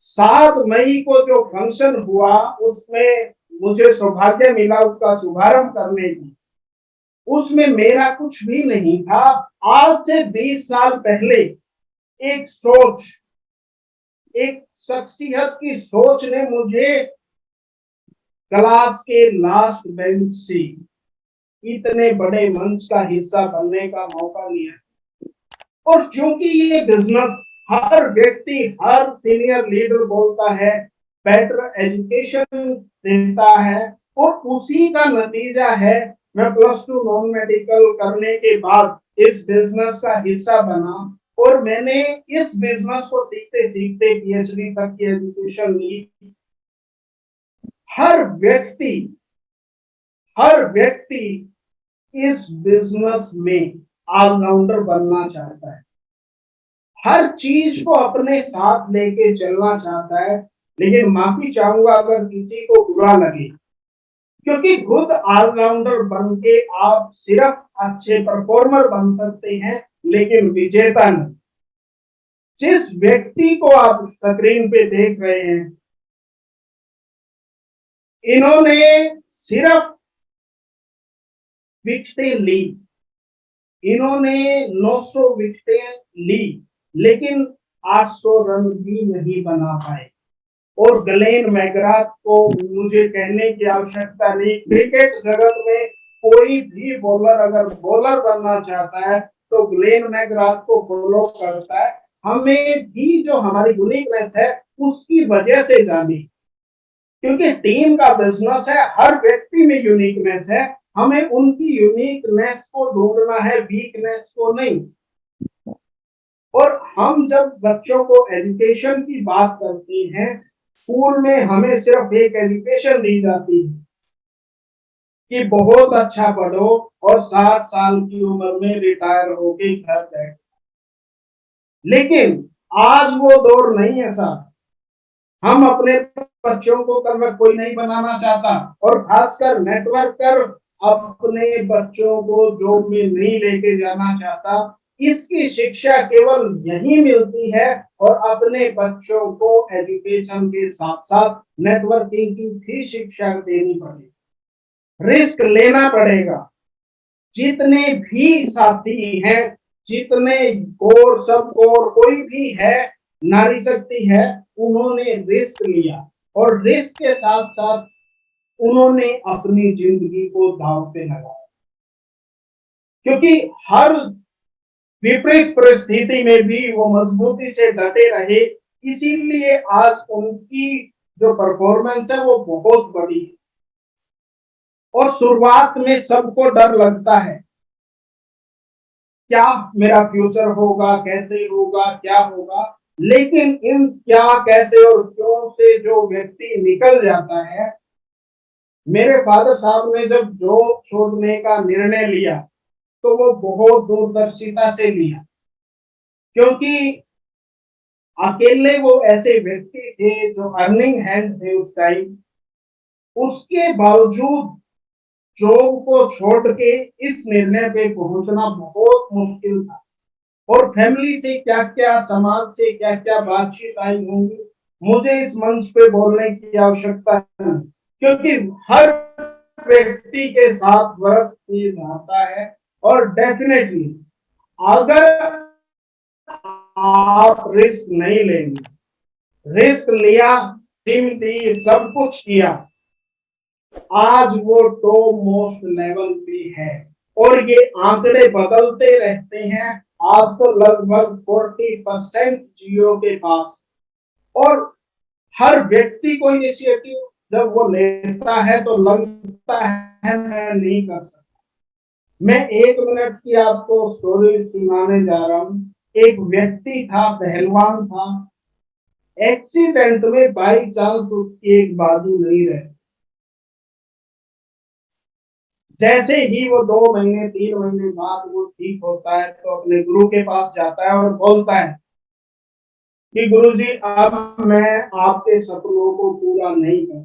7 मई को जो फंक्शन हुआ उसमें मुझे सौभाग्य मिला उसका शुभारंभ करने की। उसमें मेरा कुछ भी नहीं था। आज से 20 साल पहले एक सोच, एक शख्सियत की सोच ने मुझे क्लास के लास्ट बेंच से इतने बड़े मंच का हिस्सा बनने का मौका लिया। और क्योंकि ये बिजनेस हर व्यक्ति, हर सीनियर लीडर बोलता है बेटर एजुकेशन देता है, और उसी का नतीजा है मैं +2 नॉन मेडिकल करने के बाद इस बिजनेस का हिस्सा बना। और मैंने इस बिजनेस को सीखते सीखते PhD तक की एजुकेशन ली। हर व्यक्ति हर व्यक्ति इस बिजनेस में ऑलराउंडर बनना चाहता है, हर चीज को अपने साथ लेके चलना चाहता है। लेकिन माफी चाहूंगा अगर किसी को बुरा लगे, क्योंकि खुद ऑलराउंडर बन के आप सिर्फ अच्छे परफॉर्मर बन सकते हैं लेकिन विजेता नहीं। जिस व्यक्ति को आप स्क्रीन पे देख रहे हैं, इन्होंने सिर्फ विकेटें ली, इन्होंने 900 विकेटें ली, लेकिन 800 रन भी नहीं बना पाए। और ग्लेन मैकग्राथ को मुझे कहने की आवश्यकता नहीं, क्रिकेट जगत में कोई भी बॉलर अगर बॉलर बनना चाहता है तो ग्लेन मैकग्राथ को फॉलो करता है। हमें भी जो हमारी यूनिकनेस है उसकी वजह से जानी, क्योंकि टीम का बिजनेस है, हर व्यक्ति में यूनिकनेस है, हमें उनकी यूनिकनेस को ढूंढना है, वीकनेस को नहीं। और हम जब बच्चों को एजुकेशन की बात करते हैं, स्कूल में हमें सिर्फ एक एजुकेशन दी जाती है कि बहुत अच्छा पढ़ो और 60 साल की उम्र में रिटायर होके घर बैठ। लेकिन आज वो दौर नहीं है साहब। हम अपने बच्चों को कल कोई नहीं बनाना चाहता, और खासकर नेटवर्कर अपने बच्चों को जॉब में नहीं लेके जाना चाहता। इसकी शिक्षा केवल यही मिलती है, और अपने बच्चों को एजुकेशन के साथ साथ नेटवर्किंग की भी शिक्षा देनी पड़ेगी, रिस्क लेना पड़ेगा। जितने भी साथी हैं, जितने कोर सब कोर कोई भी है, नारी शक्ति है, उन्होंने रिस्क लिया, और रिस्क के साथ साथ उन्होंने अपनी जिंदगी को दांव पे लगाया। क्योंकि हर विपरीत परिस्थिति में भी वो मजबूती से डटे रहे, इसीलिए आज उनकी जो परफॉर्मेंस है वो बहुत बड़ी है। और शुरुआत में सबको डर लगता है, क्या मेरा फ्यूचर होगा, कैसे होगा, क्या होगा। लेकिन इन क्या, कैसे और क्यों से जो व्यक्ति निकल जाता है, मेरे फादर साहब ने जब जॉब छोड़ने का निर्णय लिया तो वो बहुत दूरदर्शिता से लिया, क्योंकि अकेले वो ऐसे व्यक्ति थे जो अर्निंग हैंड थे उस टाइम। उसके बावजूद जॉब को छोड़ के इस निर्णय पे पहुंचना बहुत मुश्किल था। और फैमिली से क्या क्या, समाज से क्या क्या बातचीत आई होंगी, मुझे इस मंच पे बोलने की आवश्यकता नहीं, क्योंकि हर व्यक्ति के साथ वर्क चीज आता है। और डेफिनेटली अगर आप रिस्क नहीं लेंगे, रिस्क लिया, टीम दी, सब कुछ किया, आज वो टॉप मोस्ट लेवल पे है। और ये आंकड़े बदलते रहते हैं। आज तो लगभग 40% जियो के पास। और हर व्यक्ति को इनिशिएटिव जब वो लेता है तो लगता है मैं नहीं कर सकता। मैं 1 मिनट की आपको स्टोरी सुनाने जा रहा हूँ। एक व्यक्ति था, पहलवान था, एक्सीडेंट में बाई चांस उसकी एक बाजू नहीं रही। जैसे ही वो 2 महीने 3 महीने बाद वो ठीक होता है तो अपने गुरु के पास जाता है और बोलता है कि गुरुजी अब मैं आपके सपनों को पूरा नहीं कर।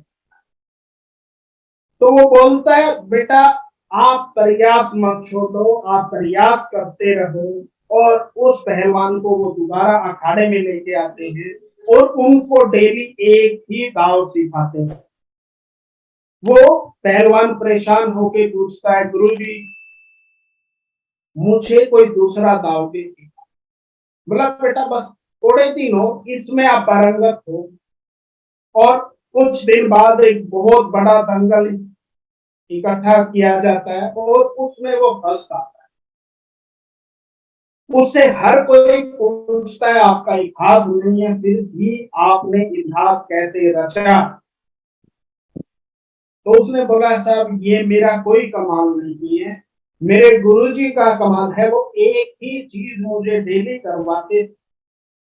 तो वो बोलता है बेटा आप प्रयास मत छोड़ो, आप प्रयास करते रहो। और उस पहलवान को वो दोबारा अखाड़े में लेके आते हैं और उनको डेली एक ही दाव सिखाते हैं। वो पहलवान परेशान होके पूछता है, गुरुजी मुझे कोई दूसरा दाव दे सिखा। बोला बेटा बस थोड़े दिन हो, इसमें आप पारंगत हो, और कुछ दिन बाद एक बहुत बड़ा दंगल इकट्ठा किया जाता है और उसमें वो फंस जाता है। उससे हर कोई पूछता है आपका इतिहास नहीं है, फिर भी आपने इतिहास कैसे रचा? तो उसने बोला साहब ये मेरा कोई कमाल नहीं है, मेरे गुरुजी का कमाल है। वो एक ही चीज मुझे डेली करवाते।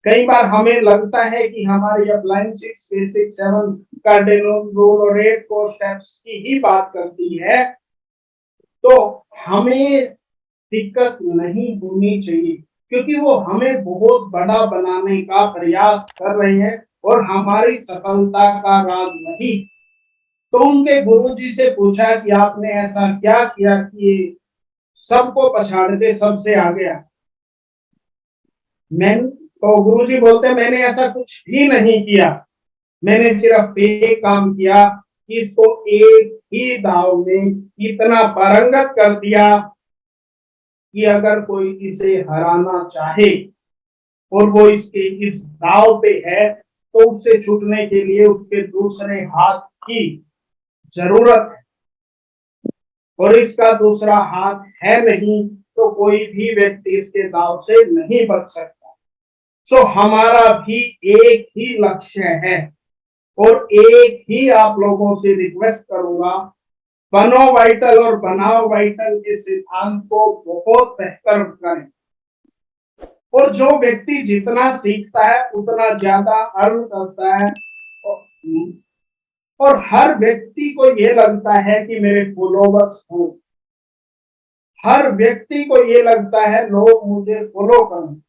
कई बार हमें लगता है कि हमारी अपलाइन 6 बेसिक 7 कार्डिनल को स्टेप्स की ही बात करती है, तो हमें दिक्कत नहीं होनी चाहिए, क्योंकि वो हमें बहुत बड़ा बनाने का प्रयास कर रहे हैं और हमारी सफलता का राज नहीं। तो उनके गुरुजी से पूछा कि आपने ऐसा क्या किया कि सबको पछाड़ के सबसे आगे आ? मैं तो गुरुजी बोलते मैंने ऐसा कुछ भी नहीं किया, मैंने सिर्फ एक काम किया कि इसको एक ही दाव में इतना पारंगत कर दिया कि अगर कोई इसे हराना चाहे और वो इसके इस दाव पे है, तो उससे छूटने के लिए उसके दूसरे हाथ की जरूरत है, और इसका दूसरा हाथ है नहीं, तो कोई भी व्यक्ति इसके दाव से नहीं बच सकता। सो हमारा भी एक ही लक्ष्य है, और एक ही आप लोगों से रिक्वेस्ट करूंगा, बनो वाइटल और बनाओ वाइटल के सिद्धांत को बहुत बेहतर करें। और जो व्यक्ति जितना सीखता है उतना ज्यादा अर्न करता है, और हर व्यक्ति को ये लगता है कि मेरे फॉलोवर्स हो, हर व्यक्ति को ये लगता है लोग मुझे फॉलो करें।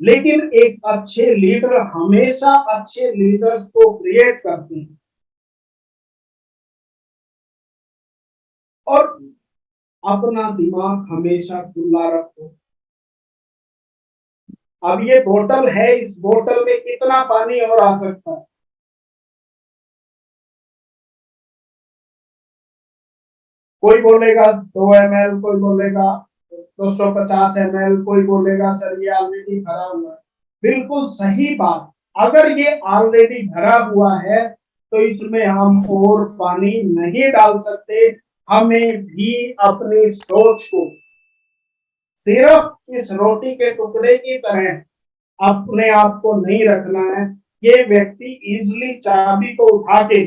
लेकिन एक अच्छे लीडर हमेशा अच्छे लीडर्स को क्रिएट करते हैं। और अपना दिमाग हमेशा खुला रखो। अब ये बोतल है, इस बोतल में कितना पानी और आ सकता है? कोई बोलेगा 2 ml, कोई बोलेगा 250 ml, कोई बोलेगा सर ये ऑलरेडी भरा हुआ है। बिल्कुल सही बात। अगर ये ऑलरेडी भरा हुआ है तो इसमें हम और पानी नहीं डाल सकते। हमें भी अपनी सोच को सिर्फ इस रोटी के टुकड़े की तरह अपने आप को नहीं रखना है। ये व्यक्ति इजिली चाबी को उठा के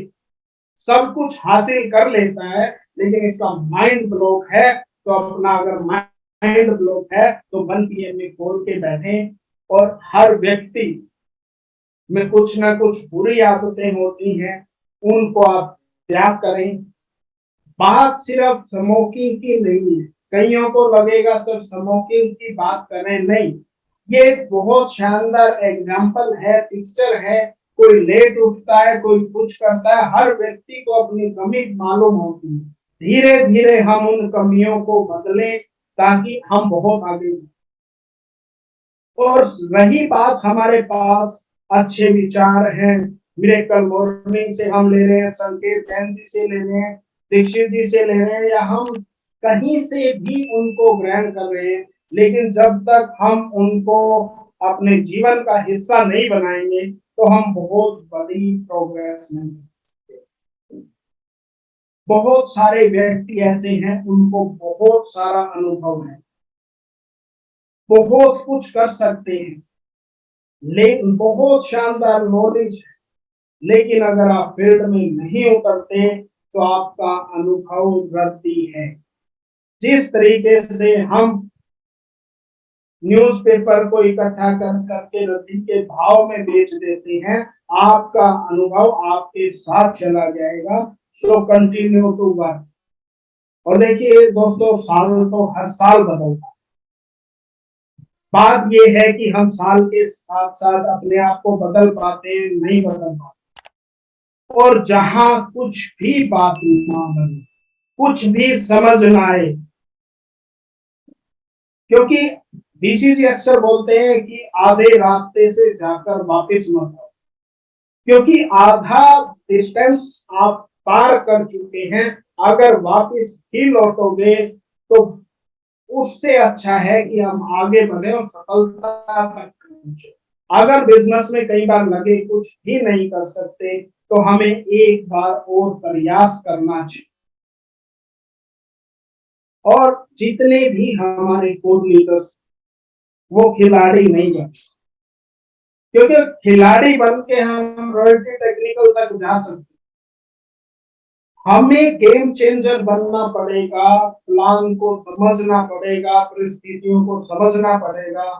सब कुछ हासिल कर लेता है, लेकिन इसका माइंड ब्लॉक है। तो अपना अगर माइंड ब्लॉक है तो मन की में खोल के बैठे, और हर व्यक्ति में कुछ ना कुछ बुरी आदतें होती हैं, उनको आप त्याग करें। बात सिर्फ स्मोकिंग की नहीं है। कईयों को लगेगा सिर्फ स्मोकिंग की बात करें, नहीं, ये बहुत शानदार एग्जाम्पल है, पिक्चर है। कोई लेट उठता है, कोई कुछ करता है, हर व्यक्ति को अपनी कमी मालूम होती है। धीरे धीरे हम उन कमियों को बदलें ताकि हम बहुत आगे। और रही बात हमारे पास अच्छे विचार हैं, मिरेकल मॉर्निंग से हम ले रहे हैं, संकेत जैन जी से ले रहे हैं, दीक्षित जी से ले रहे हैं, या हम कहीं से भी उनको ग्रहण कर रहे हैं, लेकिन जब तक हम उनको अपने जीवन का हिस्सा नहीं बनाएंगे तो हम बहुत बड़ी प्रोग्रेस नहीं। बहुत सारे व्यक्ति ऐसे हैं उनको बहुत सारा अनुभव है, बहुत कुछ कर सकते हैं, लेकिन बहुत शानदार नॉलेज है, लेकिन अगर आप फील्ड में नहीं उतरते तो आपका अनुभव रद्दी है। जिस तरीके से हम न्यूज़पेपर को इकट्ठा कर करके रद्दी के भाव में बेच देते हैं, आपका अनुभव आपके साथ चला जाएगा। So continue to work. और देखिए दोस्तों, साल तो हर साल बदलता है। बात यह है कि हम साल के साथ साथ अपने आप को बदल पाते हैं, नहीं बदल पाते। और जहां कुछ भी बात ना बने, कुछ भी समझ ना आए, क्योंकि डीसीजी अक्सर बोलते हैं कि आधे रास्ते से जाकर वापस मत आओ, क्योंकि आधा डिस्टेंस आप पार कर चुके हैं। अगर वापस ही लौटोगे तो उससे अच्छा है कि हम आगे बढ़े और सफलता तक पहुंचे। अगर बिजनेस में कई बार लगे कुछ भी नहीं कर सकते, तो हमें एक बार और प्रयास करना चाहिए। और जितने भी हमारे कोर लीडर्स, वो खिलाड़ी नहीं बने, क्योंकि खिलाड़ी बन के हम रॉयल्टी टेक्निकल तक जा सकते, हमें गेम चेंजर बनना पड़ेगा, प्लान को समझना पड़ेगा, परिस्थितियों को समझना पड़ेगा।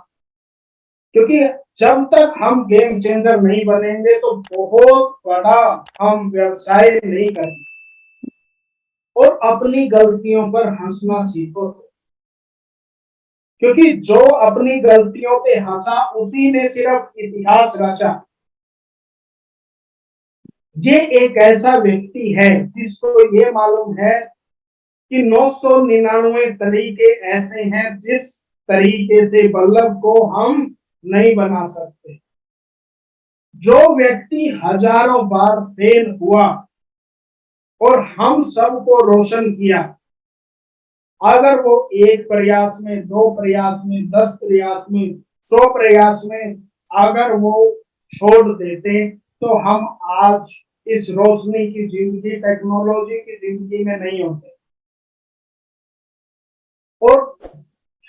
क्योंकि जब तक हम गेम चेंजर नहीं बनेंगे तो बहुत बड़ा हम व्यवसाय नहीं करेंगे। और अपनी गलतियों पर हंसना सीखो, क्योंकि जो अपनी गलतियों पे हंसा उसी ने सिर्फ इतिहास रचा। ये एक ऐसा व्यक्ति है जिसको ये मालूम है कि 999 तरीके ऐसे हैं जिस तरीके से बल्लभ को हम नहीं बना सकते। जो व्यक्ति हजारों बार फेल हुआ और हम सबको रोशन किया, अगर वो एक प्रयास में, दो प्रयास में, 10 प्रयास में, 100 प्रयास में अगर वो छोड़ देते, तो हम आज इस रोशनी की जिंदगी, टेक्नोलॉजी की जिंदगी में नहीं होते। और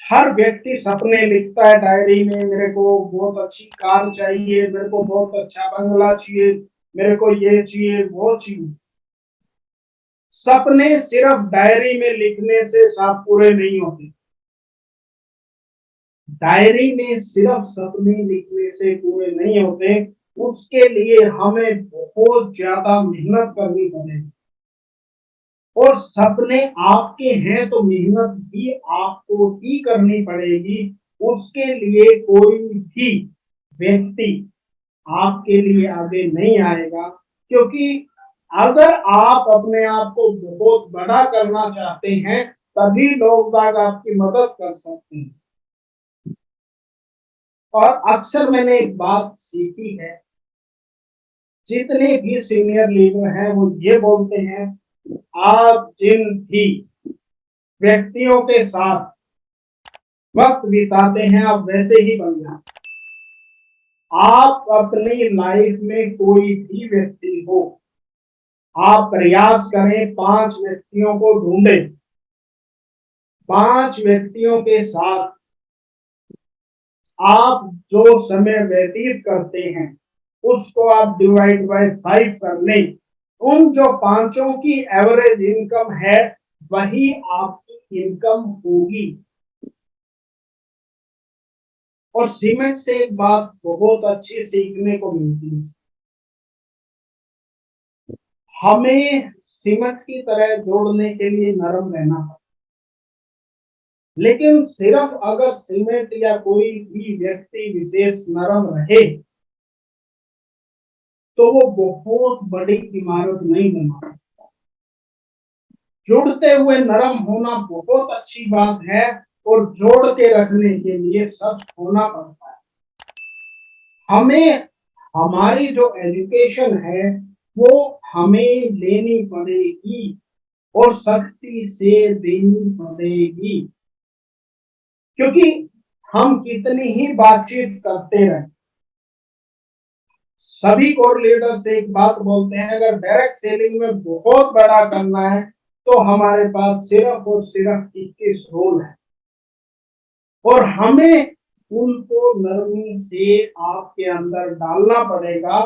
हर व्यक्ति सपने लिखता है डायरी में, मेरे को बहुत अच्छी कार चाहिए, मेरे को बहुत अच्छा बंगला चाहिए, मेरे को ये चाहिए, वो चाहिए। सपने सिर्फ डायरी में लिखने से सब पूरे नहीं होते। डायरी में सिर्फ सपने लिखने से पूरे नहीं होते, उसके लिए हमें बहुत ज्यादा मेहनत करनी पड़ेगी। और सपने आपके हैं तो मेहनत भी आपको ही करनी पड़ेगी। उसके लिए कोई भी व्यक्ति आपके लिए आगे नहीं आएगा, क्योंकि अगर आप अपने आप को बहुत बड़ा करना चाहते हैं, तभी लोग बाग आपकी मदद कर सकते हैं। और अक्सर मैंने एक बात सीखी है, जितने भी सीनियर लीडर हैं वो ये बोलते हैं, आप जिन भी व्यक्तियों के साथ वक्त बिताते हैं आप वैसे ही बन जाए। आप अपनी लाइफ में कोई भी व्यक्ति हो, आप प्रयास करें 5 व्यक्तियों को ढूंढें, 5 व्यक्तियों के साथ आप जो समय व्यतीत करते हैं उसको आप डिवाइड बाय 5 कर लें। उन जो पांचों की एवरेज इनकम है वही आपकी इनकम होगी। और सीमेंट से एक बात बहुत अच्छी सीखने को मिलती है, हमें सीमेंट की तरह जोड़ने के लिए नरम रहना पड़ता, लेकिन सिर्फ अगर सीमेंट या कोई भी व्यक्ति विशेष नरम रहे तो वो बहुत बड़ी इमारत नहीं बना। जुड़ते हुए नरम होना बहुत अच्छी बात है, और जोड़ के रखने के लिए सख्त होना पड़ता है। हमें हमारी जो एजुकेशन है वो हमें लेनी पड़ेगी और सख्ती से देनी पड़ेगी, क्योंकि हम कितनी ही बातचीत करते रहे। सभी कोर लीडर से एक बात बोलते हैं, अगर डायरेक्ट सेलिंग में बहुत बड़ा करना है तो हमारे पास सिर्फ और सिर्फ 21 रोल है, और हमें उनको नरमी से आपके अंदर डालना पड़ेगा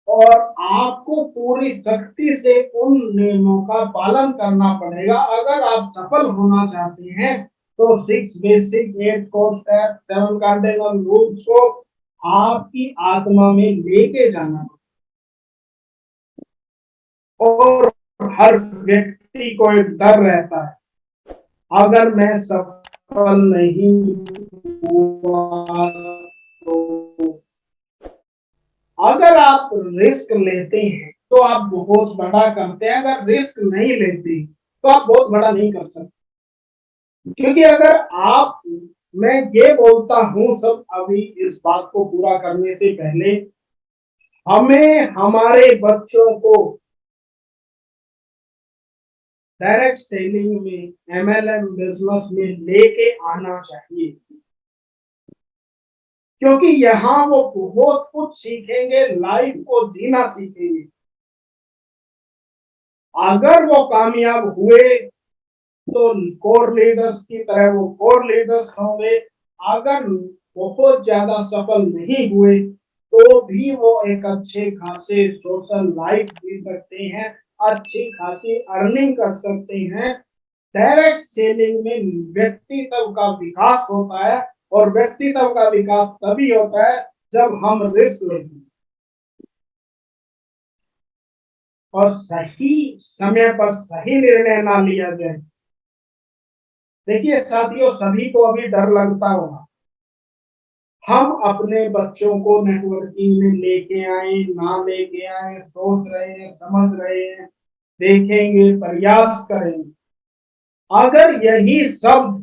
और आपको पूरी सख्ती से उन नियमों का पालन करना पड़ेगा। अगर आप सफल होना चाहते हैं तो 6 basic, 8 core step, 7 cardinal rules को आपकी आत्मा में लेके जाना। और हर व्यक्ति को एक डर रहता है, अगर मैं सफल नहीं हुआ तो। अगर आप रिस्क लेते हैं तो आप बहुत बड़ा करते हैं, अगर रिस्क नहीं लेते तो आप बहुत बड़ा नहीं कर सकते। क्योंकि अगर आप मैं ये बोलता हूं सब अभी इस बात को पूरा करने से पहले हमें हमारे बच्चों को डायरेक्ट सेलिंग में एमएलएम बिजनेस में लेके आना चाहिए, क्योंकि यहाँ वो बहुत कुछ सीखेंगे, लाइफ को जीना सीखेंगे। अगर वो कामयाब हुए तो कोर लीडर्स की तरह वो कोर लीडर्स होंगे। अगर बहुत ज्यादा सफल नहीं हुए तो भी वो एक अच्छे खासे सोशल लाइफ जी सकते हैं, अच्छी खासी अर्निंग कर सकते हैं। डायरेक्ट सेलिंग में व्यक्तित्व का विकास होता है, और व्यक्तित्व का विकास तभी होता है जब हम रिस्क लेते हैं और सही समय पर सही निर्णय ना लिया जाए। देखिए साथियों, सभी को अभी डर लगता होगा। हम अपने बच्चों को नेटवर्किंग में लेके आए ना लेके आए, सोच रहे हैं, समझ रहे हैं, देखेंगे, प्रयास करेंगे। अगर यही सब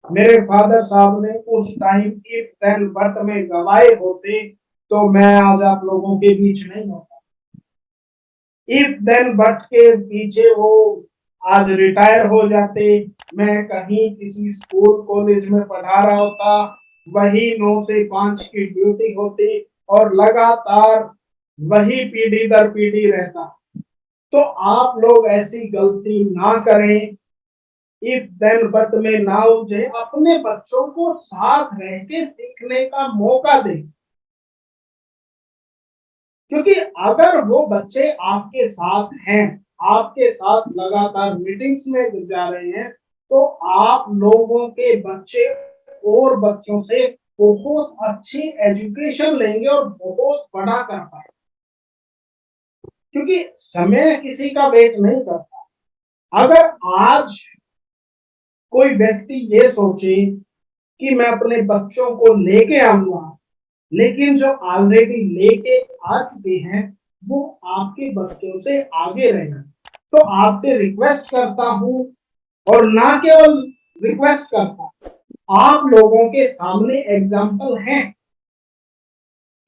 मेरे फादर साहब ने उस टाइम इफ देन बट में गवाए होते तो मैं आज आप लोगों के बीच नहीं होता। इफ देन बट के पीछे वो आज रिटायर हो जाते, मैं कहीं किसी स्कूल कॉलेज में पढ़ा रहा होता, वही 9 से 5 की ड्यूटी होती और लगातार वही पीढ़ी दर पीढ़ी रहता। तो आप लोग ऐसी गलती ना करें, इफ देन बट में ना उलझे, अपने बच्चों को साथ रह के सीखने का मौका दें। क्योंकि अगर वो बच्चे आपके साथ हैं, आपके साथ लगातार मीटिंग्स में जा रहे हैं, तो आप लोगों के बच्चे और बच्चों से बहुत अच्छी एजुकेशन लेंगे और बहुत बड़ा कर पाएंगे। क्योंकि समय किसी का वेट नहीं करता। अगर आज कोई व्यक्ति ये सोचे कि मैं अपने बच्चों को लेके आऊंगा, लेकिन जो ऑलरेडी लेके आ चुके हैं वो आपके बच्चों से आगे रहेगा, तो आपसे रिक्वेस्ट करता हूं, और ना केवल रिक्वेस्ट करता, आप लोगों के सामने एग्जाम्पल हैं।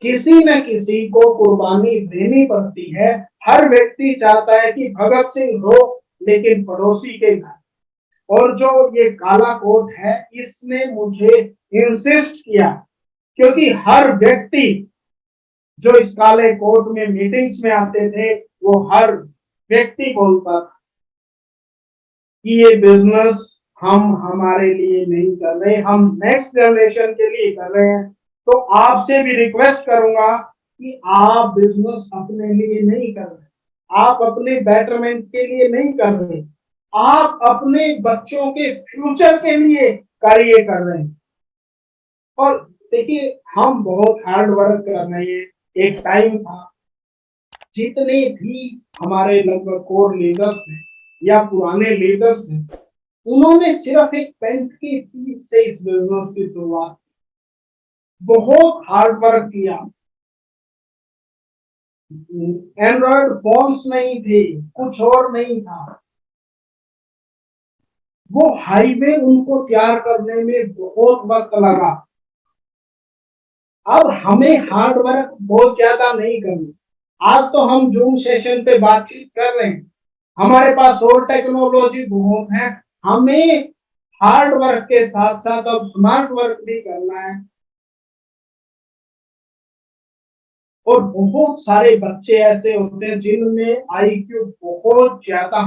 किसी न किसी को कुर्बानी देनी पड़ती है। हर व्यक्ति चाहता है कि भगत सिंह हो, लेकिन पड़ोसी के घर। और जो ये काला कोट है, इसने मुझे इंसिस्ट किया, क्योंकि हर व्यक्ति जो इस काले कोट में मीटिंग्स में आते थे, वो हर व्यक्ति बोलता था कि ये बिजनेस हम हमारे लिए नहीं कर रहे, हम नेक्स्ट जनरेशन के लिए कर रहे हैं। तो आपसे भी रिक्वेस्ट करूंगा कि आप बिजनेस अपने लिए नहीं कर रहे, आप अपने बेटरमेंट के लिए नहीं कर रहे, आप अपने बच्चों के फ्यूचर के लिए कार्य कर रहे हैं। और देखिए, हम बहुत हार्ड वर्क कर रहे हैं। एक टाइम था, जितने भी हमारे लगभग कोर लीडर्स हैं या पुराने लीडर्स हैं, उन्होंने सिर्फ एक पेंट की फीस से इस बिजनेस की शुरुआत, बहुत हार्ड वर्क किया। एंड्रॉइड फोन्स नहीं थे, कुछ और नहीं था। वो हाईवे उनको तैयार करने में बहुत वक्त लगा। अब हमें हार्ड वर्क बहुत ज्यादा नहीं करनी। आज तो हम जूम सेशन पे बातचीत कर रहे हैं, हमारे पास और टेक्नोलॉजी बहुत है। हमें हार्ड वर्क के साथ साथ अब स्मार्ट वर्क भी करना है। और बहुत सारे बच्चे ऐसे होते हैं जिनमें आईक्यू बहुत ज्यादा,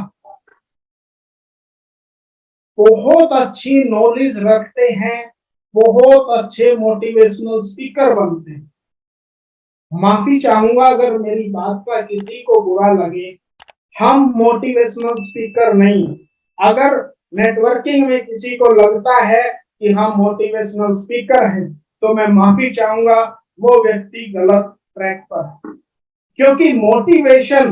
बहुत अच्छी नॉलेज रखते हैं, बहुत अच्छे मोटिवेशनल स्पीकर बनते हैं। माफी चाहूंगा अगर मेरी बात का किसी को बुरा लगे, हम मोटिवेशनल स्पीकर नहीं। अगर नेटवर्किंग में किसी को लगता है कि हम मोटिवेशनल स्पीकर हैं, तो मैं माफी चाहूंगा, वो व्यक्ति गलत ट्रैक पर है। क्योंकि मोटिवेशन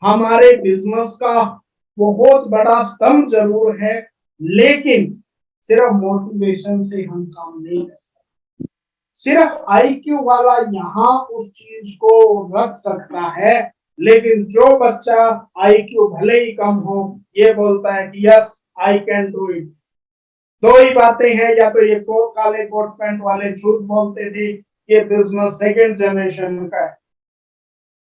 हमारे बिजनेस का बहुत बड़ा स्तंभ जरूर है, लेकिन सिर्फ मोटिवेशन से हम काम नहीं कर सकते। सिर्फ आईक्यू वाला यहाँ उस चीज को रख सकता है, लेकिन जो बच्चा आईक्यू भले ही कम हो, ये बोलता है कि yes I can do it, दो ही बातें हैं, या तो ये काले कोट पैंट वाले झूठ बोलते थे ये बिजनेस सेकंड जनरेशन का है।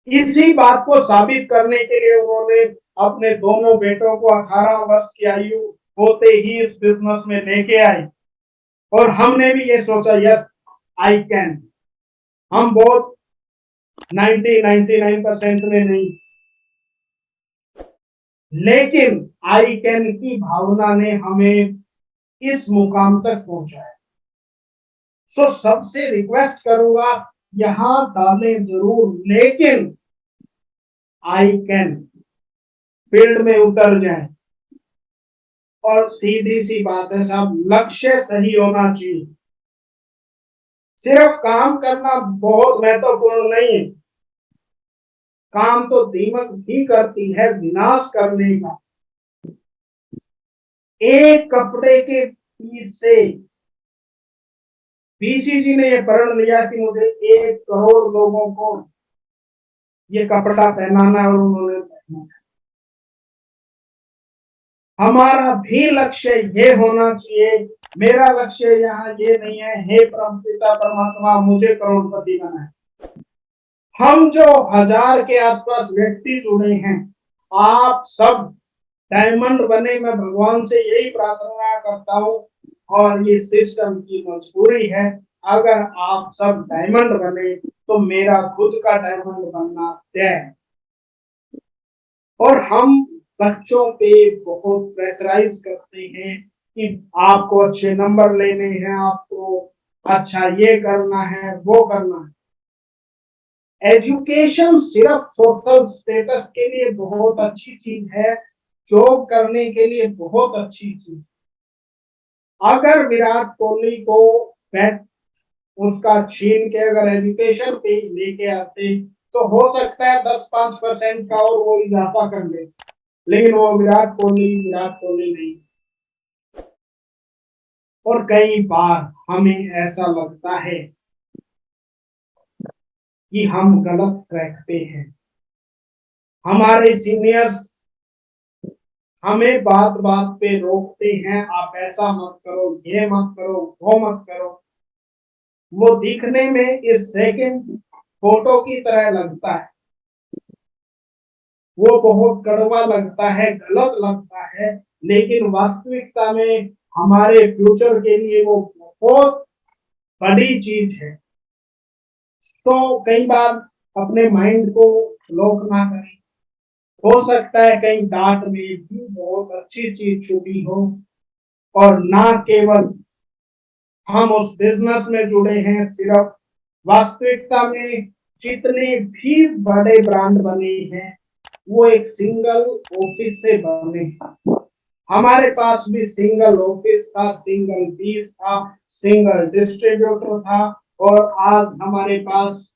इसी बात को साबित करने के लिए उन्होंने अपने दोनों बेटों को 18 वर्ष की आयु होते ही इस बिजनेस में लेके आए, और हमने भी ये सोचा यस आई कैन। हम बहुत 99% में नहीं, लेकिन आई कैन की भावना ने हमें इस मुकाम तक पहुंचाया। सो सबसे रिक्वेस्ट करूंगा, यहां डालें जरूर, लेकिन आई कैन फील्ड में उतर जाए। और सीधी सी बात है साहब, लक्ष्य सही होना चाहिए। सिर्फ काम करना बहुत महत्वपूर्ण नहीं है, काम तो दीमक भी करती है विनाश करने का। एक कपड़े के पीस से बीसीजी ने यह प्रण लिया कि मुझे 1 करोड़ लोगों को ये कपड़ा पहनाना है, और उन्होंने पहना। हमारा भी लक्ष्य ये होना चाहिए। मेरा लक्ष्य यहाँ ये नहीं है, हे परमपिता परमात्मा मुझे करोड़पति बनाए। हम जो 1000 के आसपास व्यक्ति जुड़े हैं, आप सब डायमंड बने, मैं भगवान से यही प्रार्थना करता हूँ, और ये सिस्टम की मजबूरी है। अगर आप सब डायमंड बने तो मेरा खुद का डायमंड बनना तय है। और हम बच्चों पे बहुत प्रेशराइज करते हैं कि आपको अच्छे नंबर लेने हैं, आपको अच्छा ये करना है वो करना है। एजुकेशन सिर्फ सोशल स्टेटस के लिए बहुत अच्छी चीज है, जॉब करने के लिए बहुत अच्छी चीज। अगर विराट कोहली को बैट उसका छीन के अगर एजुकेशन पे लेके आते तो हो सकता है 10-5% का और वो इजाफा कर ले, लेकिन वो विराट कोहली नहीं। और कई बार हमें ऐसा लगता है कि हम गलत ट्रैक पे हैं। हमारे सीनियर्स हमें बात बात पे रोकते हैं, आप ऐसा मत करो, ये मत करो, वो मत करो। वो दिखने में इस सेकंड फोटो की तरह लगता है, वो बहुत कड़वा लगता है, गलत लगता है, लेकिन वास्तविकता में हमारे फ्यूचर के लिए वो बहुत बड़ी चीज है। तो कई बार अपने माइंड को लॉक ना करें। हो सकता है कहीं डांट में भी बहुत अच्छी चीज छुपी हो, और ना केवल हम उस बिजनेस में जुड़े हैं, सिर्फ वास्तविकता में जितने भी बड़े ब्रांड बने हैं वो एक सिंगल ऑफिस से बने। हमारे पास भी सिंगल ऑफिस था, सिंगल पीस था, सिंगल डिस्ट्रीब्यूटर था, और आज हमारे पास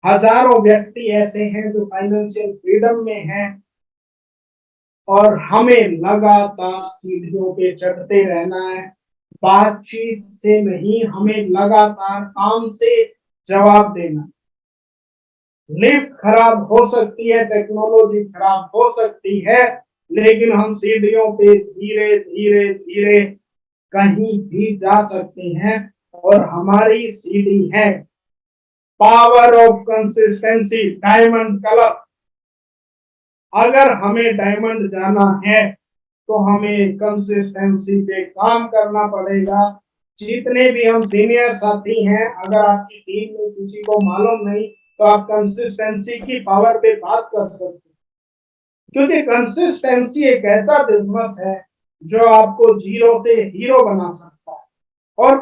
हजारों व्यक्ति ऐसे हैं जो फाइनेंशियल फ्रीडम में हैं, और हमें लगातार सीढ़ियों पे चढ़ते रहना है। बातचीत से नहीं, हमें लगातार काम से जवाब देना। लिफ्ट खराब हो सकती है, टेक्नोलॉजी खराब हो सकती है, लेकिन हम सीढ़ियों पे धीरे धीरे धीरे कहीं भी जा सकते हैं। और हमारी सीढ़ी है power of consistency, diamond colour. अगर हमें डायमंड जाना है तो हमें कंसिस्टेंसी पे काम करना पड़ेगा। जितने भी हम सीनियर साथी हैं, अगर आपकी टीम में किसी को मालूम नहीं तो आप कंसिस्टेंसी की पावर पे बात कर सकते हैं, क्योंकि कंसिस्टेंसी एक ऐसा बिजनेस है जो आपको जीरो से हीरो बना सकता है। और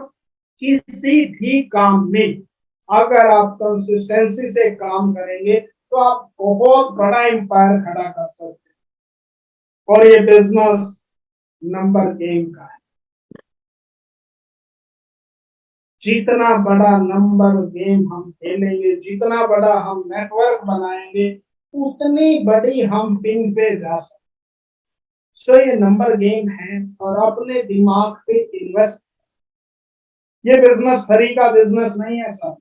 किसी भी काम में अगर आप कंसिस्टेंसी से काम करेंगे तो आप बहुत बड़ा एम्पायर खड़ा कर सकते हैं। और ये बिजनेस नंबर गेम का है। जितना बड़ा नंबर गेम हम खेलेंगे, जितना बड़ा हम नेटवर्क बनाएंगे, उतनी बड़ी हम पिन पे जा सकते। सो ये नंबर गेम है, और अपने दिमाग पे इन्वेस्ट। ये बिजनेस फ्री का बिजनेस नहीं है सर,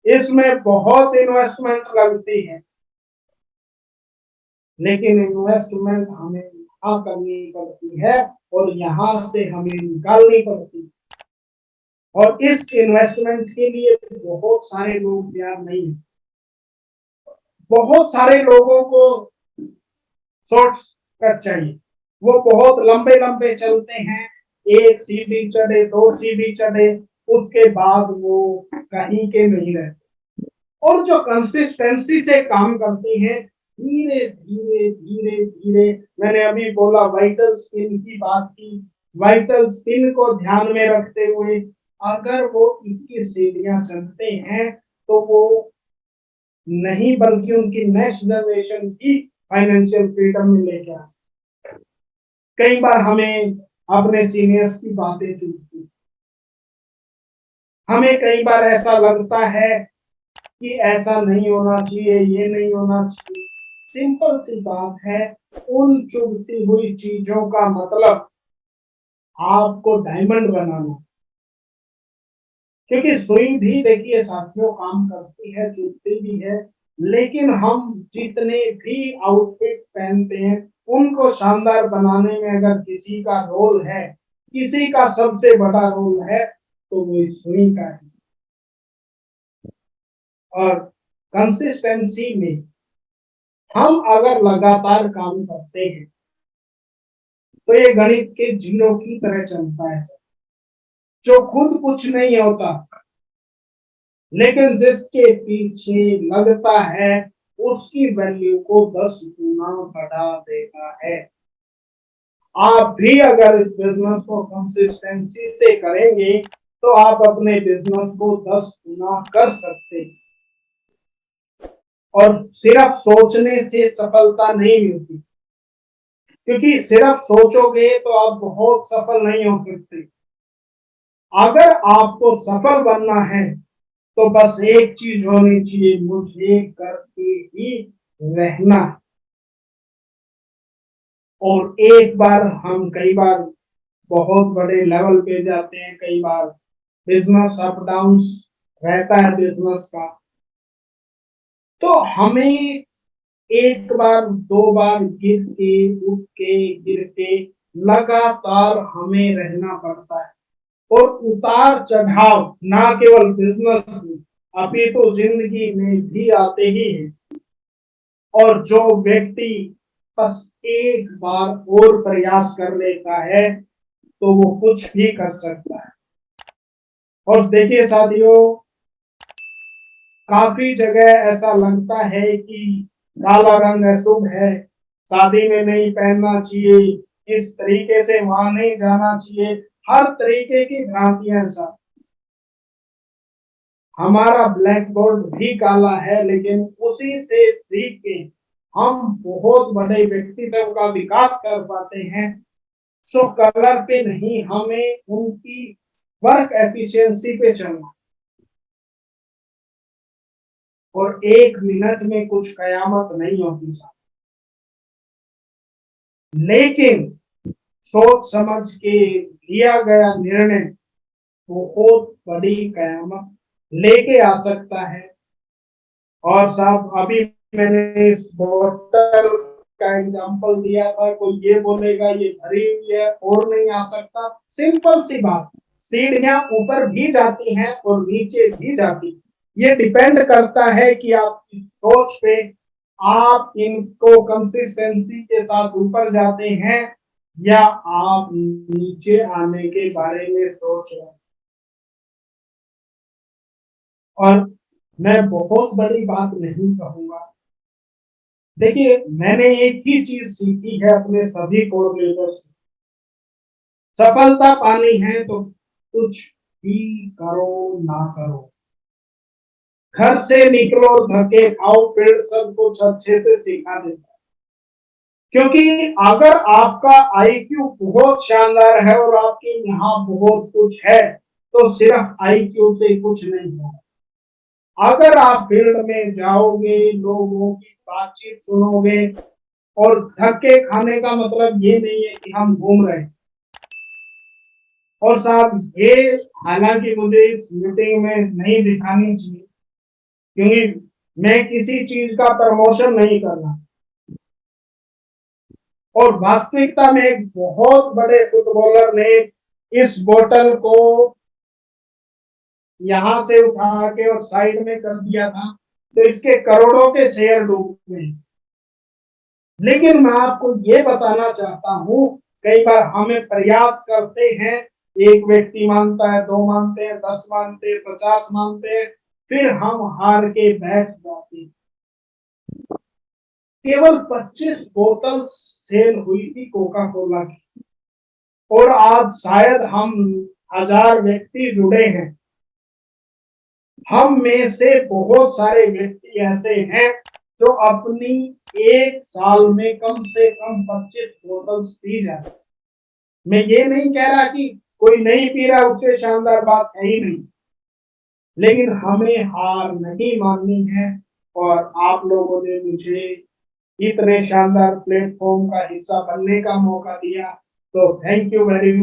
इसमें बहुत इन्वेस्टमेंट लगती है, लेकिन इन्वेस्टमेंट हमें करनी पड़ती है और यहाँ से हमें निकालनी पड़ती है। और इस इन्वेस्टमेंट के लिए बहुत सारे लोग तैयार नहीं है। बहुत सारे लोगों को शॉर्टकट चाहिए, वो बहुत लंबे लंबे चलते हैं, एक सीढ़ी चढ़े, दो सीढ़ी चढ़े, उसके बाद वो कहीं के नहीं रहते। और जो कंसिस्टेंसी से काम करती है, धीरे धीरे धीरे धीरे, मैंने अभी बोला वाइटल स्पिन की बात की, वाइटल स्पिन को ध्यान में रखते हुए अगर वो 21 सीढ़ियां चढ़ते हैं तो वो नहीं बल्कि उनकी नेक्स्ट जनरेशन की फाइनेंशियल फ्रीडम में लेके आ। कई बार हमें अपने सीनियर्स की बातें चुभती, हमें कई बार ऐसा लगता है कि ऐसा नहीं होना चाहिए, ये नहीं होना चाहिए। सिंपल सी बात है, उन चुभती हुई चीजों का मतलब आपको डायमंड बनाना। क्योंकि सुई भी देखिए साथियों काम करती है, चुभती भी है, लेकिन हम जितने भी आउटफिट पहनते हैं उनको शानदार बनाने में अगर किसी का रोल है, किसी का सबसे बड़ा रोल है, तो वो सुई का है। और कंसिस्टेंसी में हम अगर लगातार काम करते हैं तो ये गणित के जीरो की तरह चलता है, जो खुद कुछ नहीं होता लेकिन जिसके पीछे लगता है उसकी वैल्यू को 10 गुना बढ़ा देता है। आप भी अगर इस बिजनेस को कंसिस्टेंसी से करेंगे तो आप अपने बिजनेस को 10 गुना कर सकते हैं। और सिर्फ सोचने से सफलता नहीं मिलती, क्योंकि सिर्फ सोचोगे तो आप बहुत सफल नहीं हो सकते। अगर आपको सफल बनना है तो बस एक चीज होनी चाहिए, मुझे करके ही रहना। और एक बार हम कई बार बहुत बड़े लेवल पे जाते हैं, कई बार बिजनेस अप डाउन रहता है बिजनेस का, तो हमें एक बार दो बार गिर के उठ के गिर के लगातार हमें रहना पड़ता है। और उतार चढ़ाव ना केवल बिजनेस में अपितु जिंदगी में भी आते ही हैं। और जो व्यक्ति बस एक बार और प्रयास कर लेता है तो वो कुछ भी कर सकता है। और देखिए साथियों, काफी जगह ऐसा लगता है कि काला रंग अशुभ है, शादी में नहीं पहनना चाहिए, इस तरीके से वहां नहीं जाना चाहिए, हर तरीके की भ्रांतियां साथ। हमारा ब्लैक बोर्ड भी काला है, लेकिन उसी से सीख के हम बहुत बड़े व्यक्तित्व का विकास कर पाते हैं। सो कलर पे नहीं, हमें उनकी वर्क एफिशिएंसी पे चलना। और एक मिनट में कुछ कयामत नहीं होती साहब, लेकिन सोच समझ के लिया गया निर्णय बहुत बड़ी कयामत लेके आ सकता है। और साहब अभी मैंने इस बोतल का एग्जांपल दिया था, कोई ये बोलेगा ये भरी हुई है और नहीं आ सकता। सिंपल सी बात, सीढ़ियां ऊपर भी जाती हैं और नीचे भी जाती हैं। ये डिपेंड करता है कि आपकी सोच पे आप इनको कंसिस्टेंसी के साथ ऊपर जाते हैं या आप नीचे आने के बारे में सोच रहे हैं। और मैं बहुत बड़ी बात नहीं कहूंगा, देखिए मैंने एक ही चीज सीखी है अपने सभी कोर लीडर्स से, सफलता पानी है तो कुछ भी करो ना करो, घर से निकलो, धक्के खाओ, फिर सब कुछ अच्छे से सिखा देता है। क्योंकि अगर आपका आईक्यू बहुत शानदार है और आपके यहाँ बहुत कुछ है तो सिर्फ आईक्यू से कुछ नहीं होगा। अगर आप फील्ड में जाओगे, लोगों की बातचीत सुनोगे, और धक्के खाने का मतलब ये नहीं है कि हम घूम रहे हैं। और साहब ये हालांकि मुझे इस मीटिंग में नहीं दिखानी चाहिए, क्योंकि मैं किसी चीज का प्रमोशन नहीं कर रहा, और वास्तविकता में एक बहुत बड़े फुटबॉलर ने इस बोतल को यहां से उठा के और साइड में कर दिया था, तो इसके करोड़ों के शेयर डूब गए। लेकिन मैं आपको ये बताना चाहता हूं, कई बार हमें प्रयास करते हैं, एक व्यक्ति मानता है, 2 मानते हैं, 10 मानते हैं, 50 मानते हैं, फिर हम हार के बैठ जाते हैं। केवल 25 बोतल सेल हुई थी कोका कोला की, और आज शायद हम 1000 व्यक्ति जुड़े हैं। हम में से बहुत सारे व्यक्ति ऐसे हैं जो अपनी एक साल में कम से कम 25 बोतल्स पी जाते। मैं ये नहीं कह रहा कि कोई नहीं पी रहा, उससे शानदार बात है ही नहीं, लेकिन हमें हार नहीं माननी है। और आप लोगों ने मुझे इतने शानदार प्लेटफॉर्म का हिस्सा बनने का मौका दिया, तो थैंक यू वेरी मच।